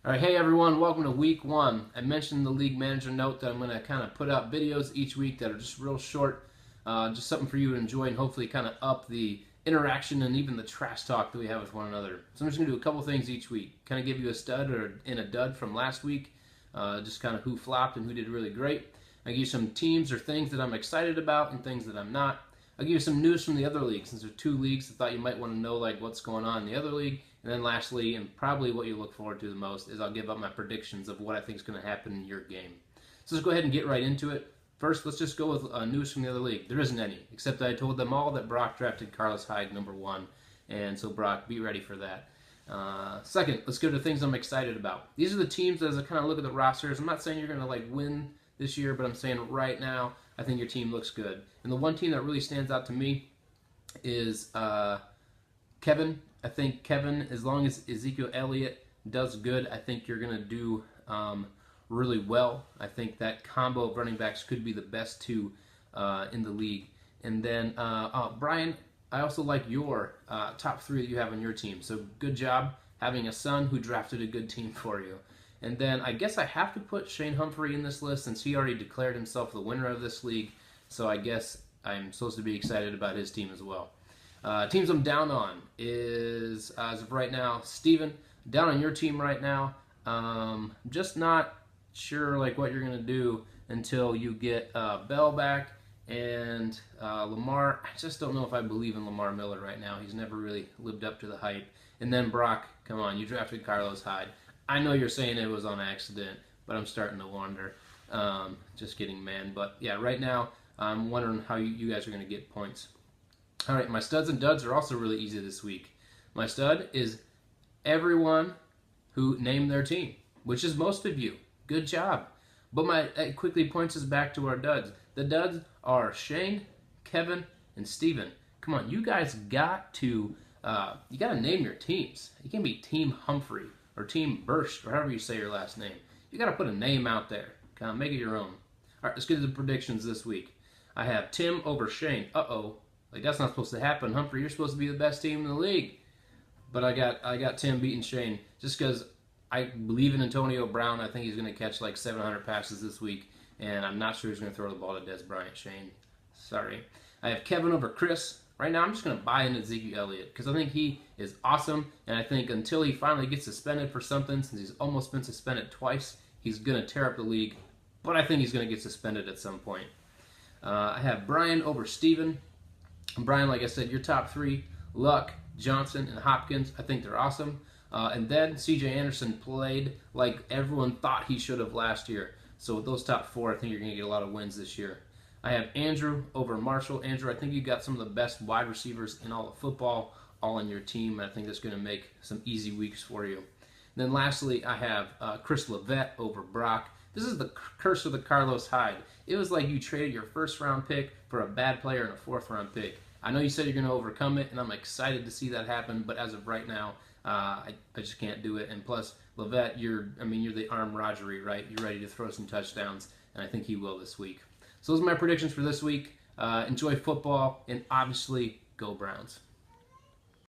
All right, hey everyone, welcome to week one. I mentioned in the league manager note that I'm going to kind of put out videos each week that are just real short, just something for you to enjoy and hopefully kind of up the interaction and even the trash talk that we have with one another. So I'm just going to do a couple things each week, kind of give you a stud and a dud from last week, just kind of who flopped and who did really great. I give you some teams or things that I'm excited about and things that I'm not. I'll give you some news from the other league, since there are two leagues. I thought you might want to know like what's going on in the other league. And then lastly, and probably what you look forward to the most, is I'll give up my predictions of what I think is going to happen in your game. So let's go ahead and get right into it. First, let's just go with news from the other league. There isn't any, except that I told them all that Brock drafted Carlos Hyde #1. And so Brock, be ready for that. Second, let's go to things I'm excited about. These are the teams as I kind of look at the rosters. I'm not saying you're going to like win this year, but I'm saying right now, I think your team looks good. And the one team that really stands out to me is Kevin. I think Kevin, as long as Ezekiel Elliott does good, I think you're going to do really well. I think that combo of running backs could be the best two in the league. And then, Brian, I also like your top three that you have on your team. So good job having a son who drafted a good team for you. And then I guess I have to put Shane Humphrey in this list since he already declared himself the winner of this league. So I guess I'm supposed to be excited about his team as well. Teams I'm down on is, as of right now, Steven. Down on your team right now. Just not sure like what you're going to do until you get Bell back and Lamar. I just don't know if I believe in Lamar Miller right now. He's never really lived up to the hype. And then Brock, come on, you drafted Carlos Hyde. I know you're saying it was on accident, but I'm starting to wonder. Just kidding, man. But yeah, right now I'm wondering how you guys are going to get points. All right, my studs and duds are also really easy this week. My stud is everyone who named their team, which is most of you. Good job. But it quickly points us back to our duds. The duds are Shane, Kevin, and Steven. Come on, you guys got to name your teams. You can't be Team Humphrey or Team Burst or however you say your last name. You got to put a name out there. Kind of make it your own. All right, let's get to the predictions this week. I have Tim over Shane. Uh-oh. Like, that's not supposed to happen. Humphrey, you're supposed to be the best team in the league. But I got Tim beating Shane just because I believe in Antonio Brown. I think he's going to catch like 700 passes this week, and I'm not sure he's going to throw the ball to Des Bryant. Shane, sorry. I have Kevin over Chris. Right now, I'm just going to buy into Ezekiel Elliott because I think he is awesome, and I think until he finally gets suspended for something, since he's almost been suspended twice, he's going to tear up the league. But I think he's going to get suspended at some point. I have Brian over Steven. Brian, like I said, your top three, Luck, Johnson, and Hopkins, I think they're awesome. And then C.J. Anderson played like everyone thought he should have last year. So with those top four, I think you're going to get a lot of wins this year. I have Andrew over Marshall. Andrew, I think you got some of the best wide receivers in all of football all on your team. And I think that's going to make some easy weeks for you. And then lastly, I have Chris Levette over Brock. This is the curse of the Carlos Hyde. It was like you traded your first-round pick for a bad player and a fourth-round pick. I know you said you're going to overcome it, and I'm excited to see that happen. But as of right now, I just can't do it. And plus, Levette, you're the arm Rodgery, right? You're ready to throw some touchdowns, and I think he will this week. So those are my predictions for this week. Enjoy football, and obviously, go Browns.